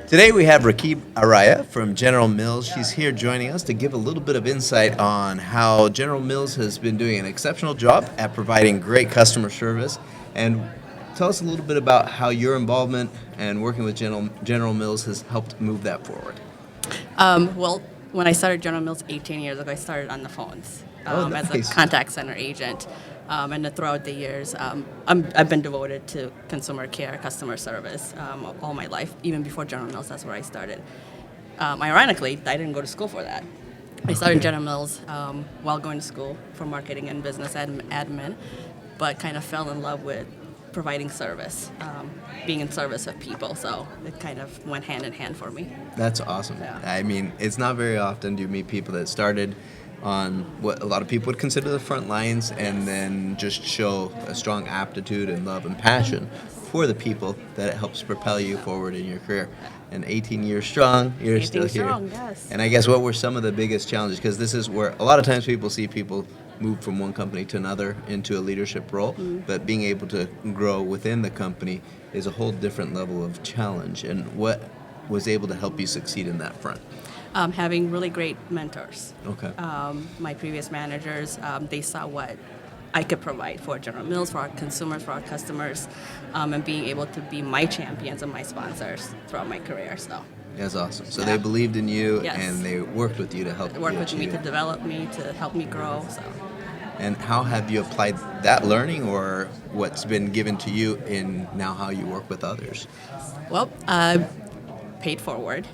Today we have Rakeb Araya from General Mills. She's here joining us to give a little bit of insight on how General Mills has been doing an exceptional job at providing great customer service. And tell us a little bit about how your involvement and working with General Mills has helped move that forward. Well, when I started General Mills 18 years ago, I started on the phones as Nice. a contact center agent. And then throughout the years, I've been devoted to consumer care, customer service all my life. Even before General Mills, that's where I started. Ironically, I didn't go to school for that. I started General Mills while going to school for marketing and business admin, but kind of fell in love with providing service, being in service of people. So it kind of went hand in hand for me. That's awesome. Yeah. I mean, it's not very often do you meet people that started on what a lot of people would consider the front lines and then just show a strong aptitude and love and passion for the people that it helps propel you forward in your career. And 18 years strong, you're 18 still here. strong, yes. And I guess what were some of the biggest challenges? Because this is where a lot of times people see people move from one company to another into a leadership role, but being able to grow within the company is a whole different level of challenge. And what was able to help you succeed in that front? Having really great mentors. Okay. My previous managers, they saw what I could provide for General Mills, for our consumers, for our customers, and being able to be my champions and my sponsors throughout my career. So That's awesome. So Yeah. they believed in you Yes. and they worked with you to help they work you with me achieve to it. develop me, to help me grow. So And how have you applied that learning or what's been given to you in now how you work with others? well, paid forward.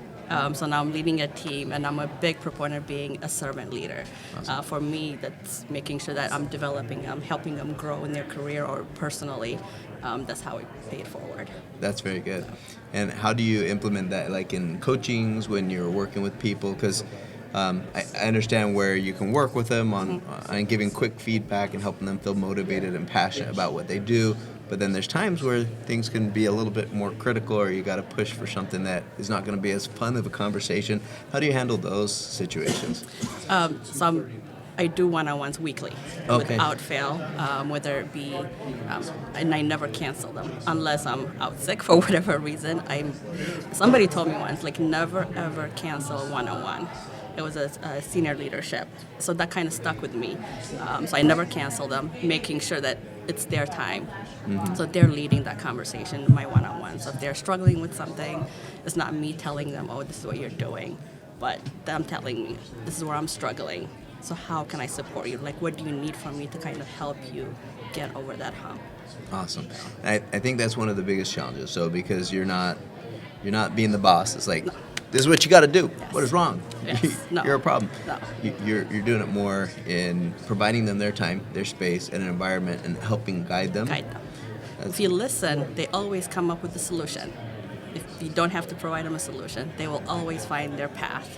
So now I'm leading a team, and I'm a big proponent of being a servant leader. Awesome. For me, that's making sure that I'm developing them, helping them grow in their career or personally. That's how I pay it forward. That's very good. And how do you implement that, like in coachings when you're working with people? Because I understand where you can work with them on giving quick feedback and helping them feel motivated and passionate about what they do. But then there's times where things can be a little bit more critical, or you got to push for something that is not going to be as fun of a conversation. How do you handle those situations? I do one-on-ones weekly, Okay. without fail, whether it be, and I never cancel them unless I'm out sick for whatever reason. Somebody told me once, like, never ever cancel a one-on-one. It was a senior leadership, so that kind of stuck with me. So I never cancel them, making sure that it's their time. So they're leading that conversation, my one-on-one. So if they're struggling with something, it's not me telling them, oh, this is what you're doing, but them telling me, this is where I'm struggling. So how can I support you? Like, what do you need from me to kind of help you get over that hump? Awesome. I think that's one of the biggest challenges. So because you're not being the boss, it's like, this is what you got to do. Yes. What is wrong? Yes. No. You're a problem. No. You're doing it more in providing them their time, their space, and an environment, and helping guide them. Guide them. That's- If you listen, they always come up with a solution. If you don't have to provide them a solution, they will always find their path.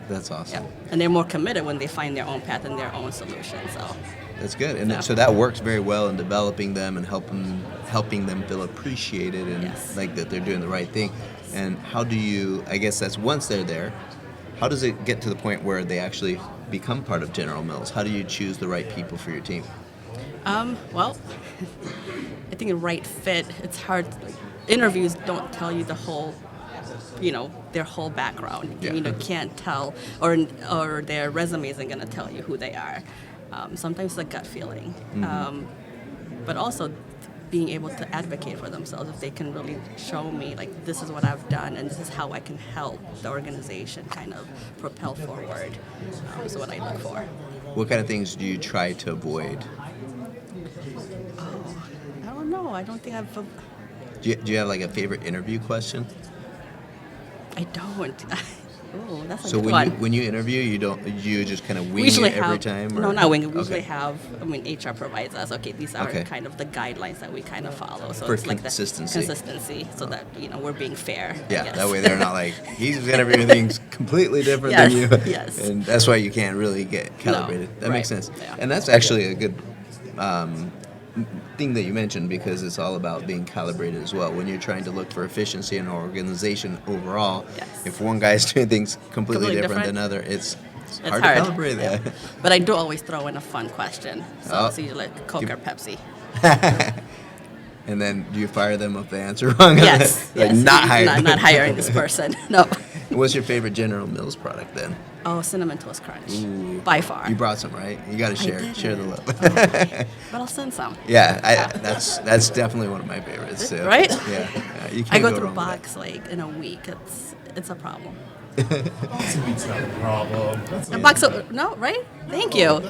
That's awesome. Yeah. And they're more committed when they find their own path and their own solution. So That's good. And Yeah. so that works very well in developing them and helping them feel appreciated and Yes. like that they're doing the right thing. And how do you, I guess that's once they're there, how does it get to the point where they actually become part of General Mills? How do you choose the right people for your team? well, I think a right fit, it's hard. Interviews don't tell you the whole, their whole background. Yeah. You can't tell, or their resume isn't going to tell you who they are. Sometimes it's a gut feeling. But also being able to advocate for themselves, if they can really show me, like, this is what I've done and this is how I can help the organization kind of propel forward, is what I look for. What kind of things do you try to avoid? I don't know. I don't think Do you have like a favorite interview question? I don't. Oh, that's a So good one. when you interview, you just kind of We wing usually it every have, time? Or? no, not wing it. We Okay. usually have, HR provides us, okay, these are Okay. kind of the guidelines that we kind of follow. So For it's like consistency. the consistency, so that, we're being fair. I Yeah, guess. that way they're not like, he's interviewing things completely different Yes, than you. yes. And that's why you can't really get calibrated. That makes right, sense. yeah. And that's actually a good thing that you mentioned, because it's all about being calibrated as well. When you're trying to look for efficiency in an organization overall, Yes. if one guy's doing things completely Completely different than different. another, it's It's hard hard. to calibrate that. Yeah. But I do always throw in a fun question. So Oh. it's usually like Coke or Pepsi. And then do you fire them if they answer wrong? Yes. Like yes. not hired. Not hiring this person. No. What's your favorite General Mills product then? Oh, Cinnamon Toast Crunch. Ooh. By far. You brought some, right? You got to share didn't. the love. Oh, but I'll send some. Yeah, that's definitely one of my favorites too. Right? Yeah, you can't I go through a wrong with box like in a week. It's a problem. Box a week's not a problem. A box of no, right? Thank you.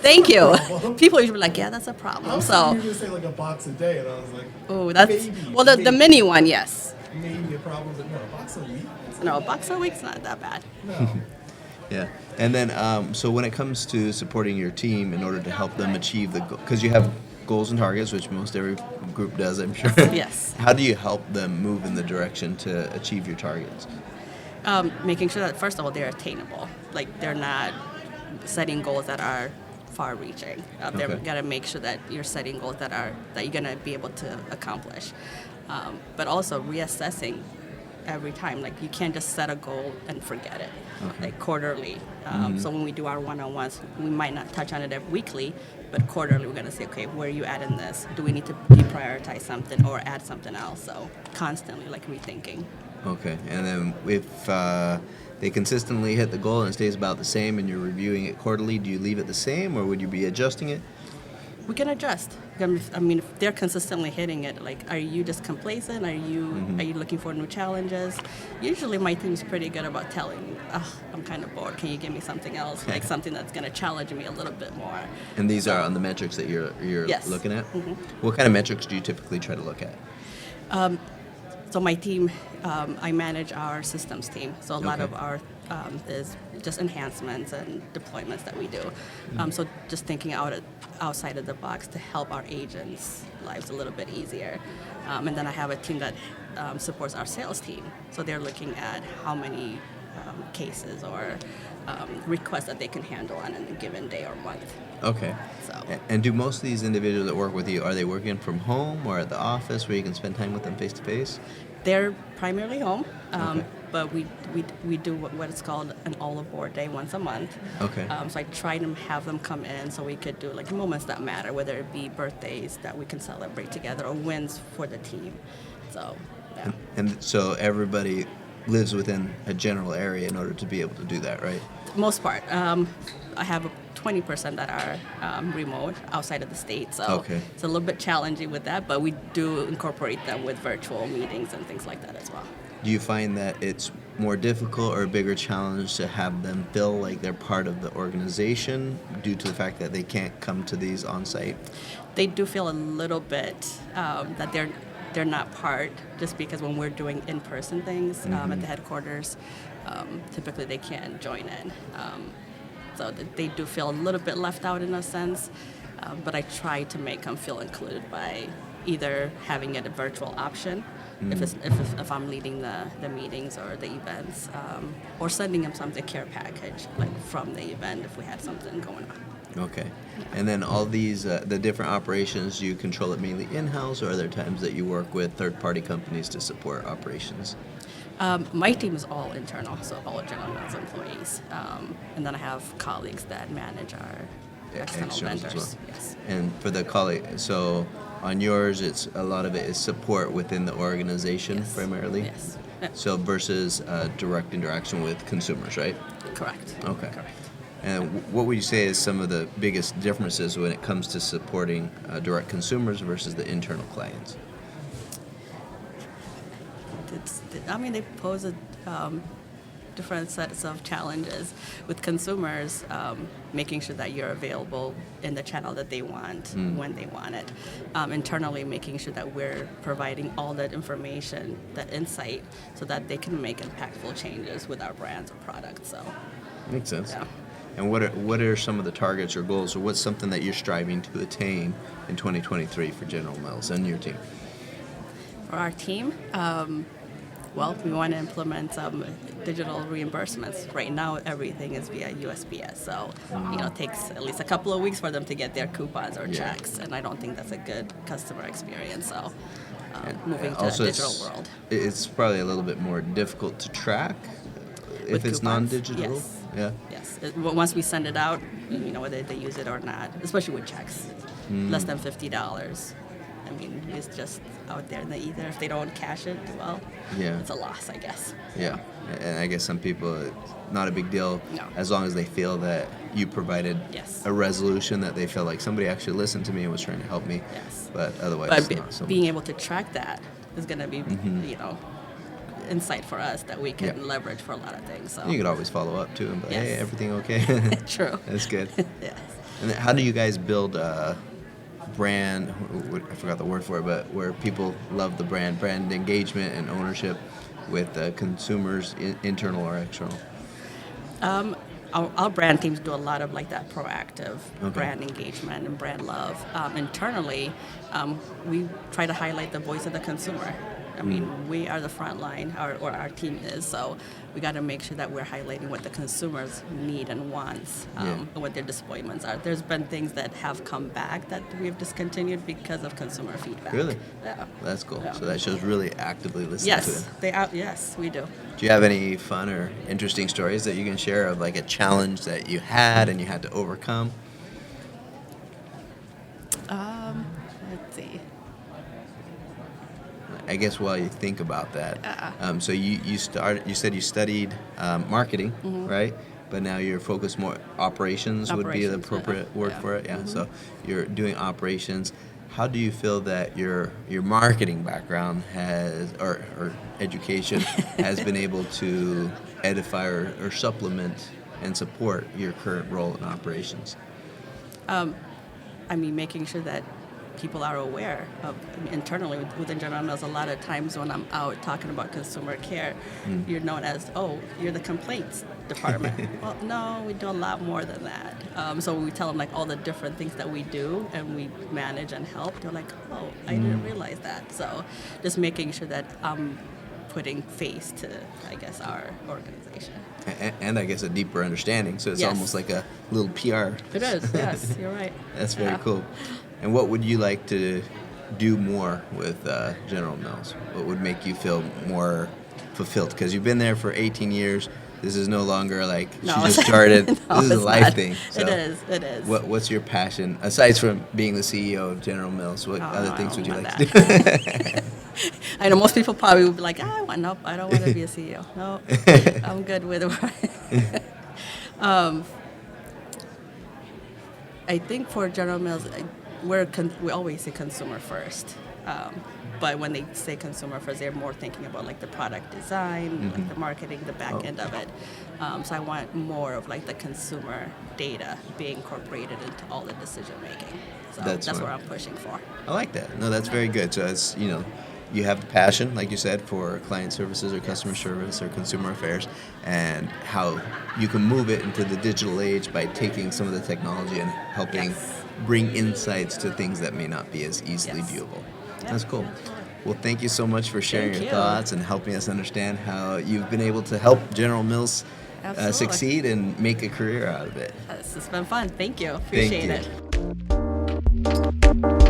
People usually be like, yeah, that's a problem. So, You just say like a box a day, and I was like, oh, that's maybe, well, the mini one, yes. maybe a problem, but no, a box a week? No, a box a week's not that bad. No. Yeah, and then so when it comes to supporting your team in order to help them achieve the goal, because you have goals and targets, which most every group does, I'm sure. Yes. How do you help them move in the direction to achieve your targets? Making sure that first of all they're attainable. Like they're not setting goals that are far-reaching. They're Okay. gotta make sure that you're setting goals that you're gonna be able to accomplish. But also reassessing every time. Like you can't just set a goal and forget it. Okay. Like quarterly. So when we do our one-on-ones, we might not touch on it every weekly, but quarterly we're gonna say, okay, where are you at in this? Do we need to deprioritize something or add something else? So constantly like rethinking. Okay, and then if they consistently hit the goal and it stays about the same and you're reviewing it quarterly, do you leave it the same or would you be adjusting it? We can adjust. I mean, if they're consistently hitting it, like, are you just complacent? Are you looking for new challenges? Usually, my team's pretty good about telling me, "Oh, I'm kind of bored. Can you give me something else, like something that's going to challenge me a little bit more?" And these are on the metrics that you're Yes. looking at? What kind of metrics do you typically try to look at? So my team, I manage our systems team. So a lot of Okay. our is just enhancements and deployments that we do. So just thinking outside of the box to help our agents' lives a little bit easier. And then I have a team that supports our sales team. So they're looking at how many cases or requests that they can handle on a given day or month. Okay. So And do most of these individuals that work with you, are they working from home or at the office where you can spend time with them face to face? they're primarily home. Okay. But we do what is called an all aboard day once a month. Okay. So I try to have them come in so we could do like moments that matter, whether it be birthdays that we can celebrate together or wins for the team. So yeah. And so everybody lives within a general area in order to be able to do that, right? Most part. I have 20% that are remote outside of the state, so Okay. it's a little bit challenging with that, but we do incorporate them with virtual meetings and things like that as well. Do you find that it's more difficult or a bigger challenge to have them feel like they're part of the organization due to the fact that they can't come to these on site? They do feel a little bit that they're not part, just because when we're doing in-person things at the headquarters, typically they can't join in. So they do feel a little bit left out in a sense, but I try to make them feel included by either having it a virtual option, if I'm leading the meetings or the events, or sending them some care package like from the event if we had something going on. Okay. And then all these, the different operations, you control it mainly in-house, or are there times that you work with third-party companies to support operations? My team is all internal, so all General Mills employees. And then I have colleagues that manage our external Externals vendors. as well. Yes. And for the colleague, so on yours, it's a lot of it is support within the organization Yes. primarily? Yes. So versus direct interaction with consumers, right? Correct. Okay. Correct. And what would you say is some of the biggest differences when it comes to supporting direct consumers versus the internal clients? They pose a different sets of challenges with consumers, making sure that you're available in the channel that they want when they want it. Internally, making sure that we're providing all that information, that insight, so that they can make impactful changes with our brands or products. So, Makes sense. yeah. And what are some of the targets or goals, or what's something that you're striving to attain in 2023 for General Mills and your team? For our team, we want to implement some digital reimbursements. Right now, everything is via USPS, so it takes at least a couple of weeks for them to get their coupons or Yeah. checks, and I don't think that's a good customer experience. So, moving to a Also, digital world. It's probably a little bit more difficult to track if With it's coupons? non-digital. Yes. Yeah. Yes. Once we send it out, whether they use it or not, especially with checks, less than $50. I mean, it's just out there in the ether. If they don't cash it, well, Yeah. it's a loss, I guess. Yeah, and I guess some people, it's not a big deal No. as long as they feel that you provided Yes. a resolution, that they felt like somebody actually listened to me and was trying to help me. Yes. But otherwise, But it's not so being much. able to track that is going to be, insight for us that we can Yeah. leverage for a lot of things. So You could always follow up too and be like, hey, Yes. everything okay? True. That's good. Yes. And then how do you guys build a brand? I forgot the word for it, but where people love the brand engagement and ownership with consumers, internal or external. Our brand teams do a lot of like that proactive Okay. brand engagement and brand love. Internally, we try to highlight the voice of the consumer. I mean, we are the front line, or our team is, so we got to make sure that we're highlighting what the consumers need and wants, and what their disappointments are. There's been things that have come back that we've discontinued because of consumer feedback. Really? Yeah. That's cool. Yeah. So that shows really actively listening to Yes, them. yes, we do. Do you have any fun or interesting stories that you can share of like a challenge that you had and you had to overcome? Let's see. I guess while you think about that, so you said you studied marketing, right? But now you're focused more operations would be the Operations, appropriate word yeah. for it. Yeah. So you're doing operations. How do you feel that your marketing background has or education has been able to edify or supplement and support your current role in operations? I mean, making sure that people are aware of internally within General Mills. A lot of times when I'm out talking about consumer care, you're known as, oh, you're the complaints department. Well, no, we do a lot more than that. So we tell them like all the different things that we do and we manage and help. They're like, oh, I didn't realize that. So just making sure that I'm putting face to, I guess, our organization. And I guess a deeper understanding. So it's Yes. almost like a little PR. It is, yes, you're right. That's very Yeah. cool. And what would you like to do more with General Mills? What would make you feel more fulfilled? Because you've been there for 18 years. This is no longer like No, she just it's- started. no, This is a it's life not. thing. So It is. What's your passion aside from being the CEO of General Mills? What other I things would don't you want like to that. do? I know most people probably would be like, nope, I don't want to be a CEO. No, I'm good with it. I think for General Mills, we always say consumer first. But when they say consumer first, they're more thinking about like the product design, like the marketing, the back end of it. So I want more of like the consumer data being incorporated into all the decision making. So That's that's smart. what I'm pushing for. I like that. No, that's very good. So it's, you have the passion, like you said, for client services or customer service or consumer affairs, and how you can move it into the digital age by taking some of the technology and helping Yes. bring insights to things that may not be as easily Yes. viewable. Yeah, That's cool. absolutely. Well, thank you so much for sharing Thank your you. thoughts and helping us understand how you've been able to help General Mills Absolutely. succeed and make a career out of it. This has been fun. Thank you. Appreciate you. it.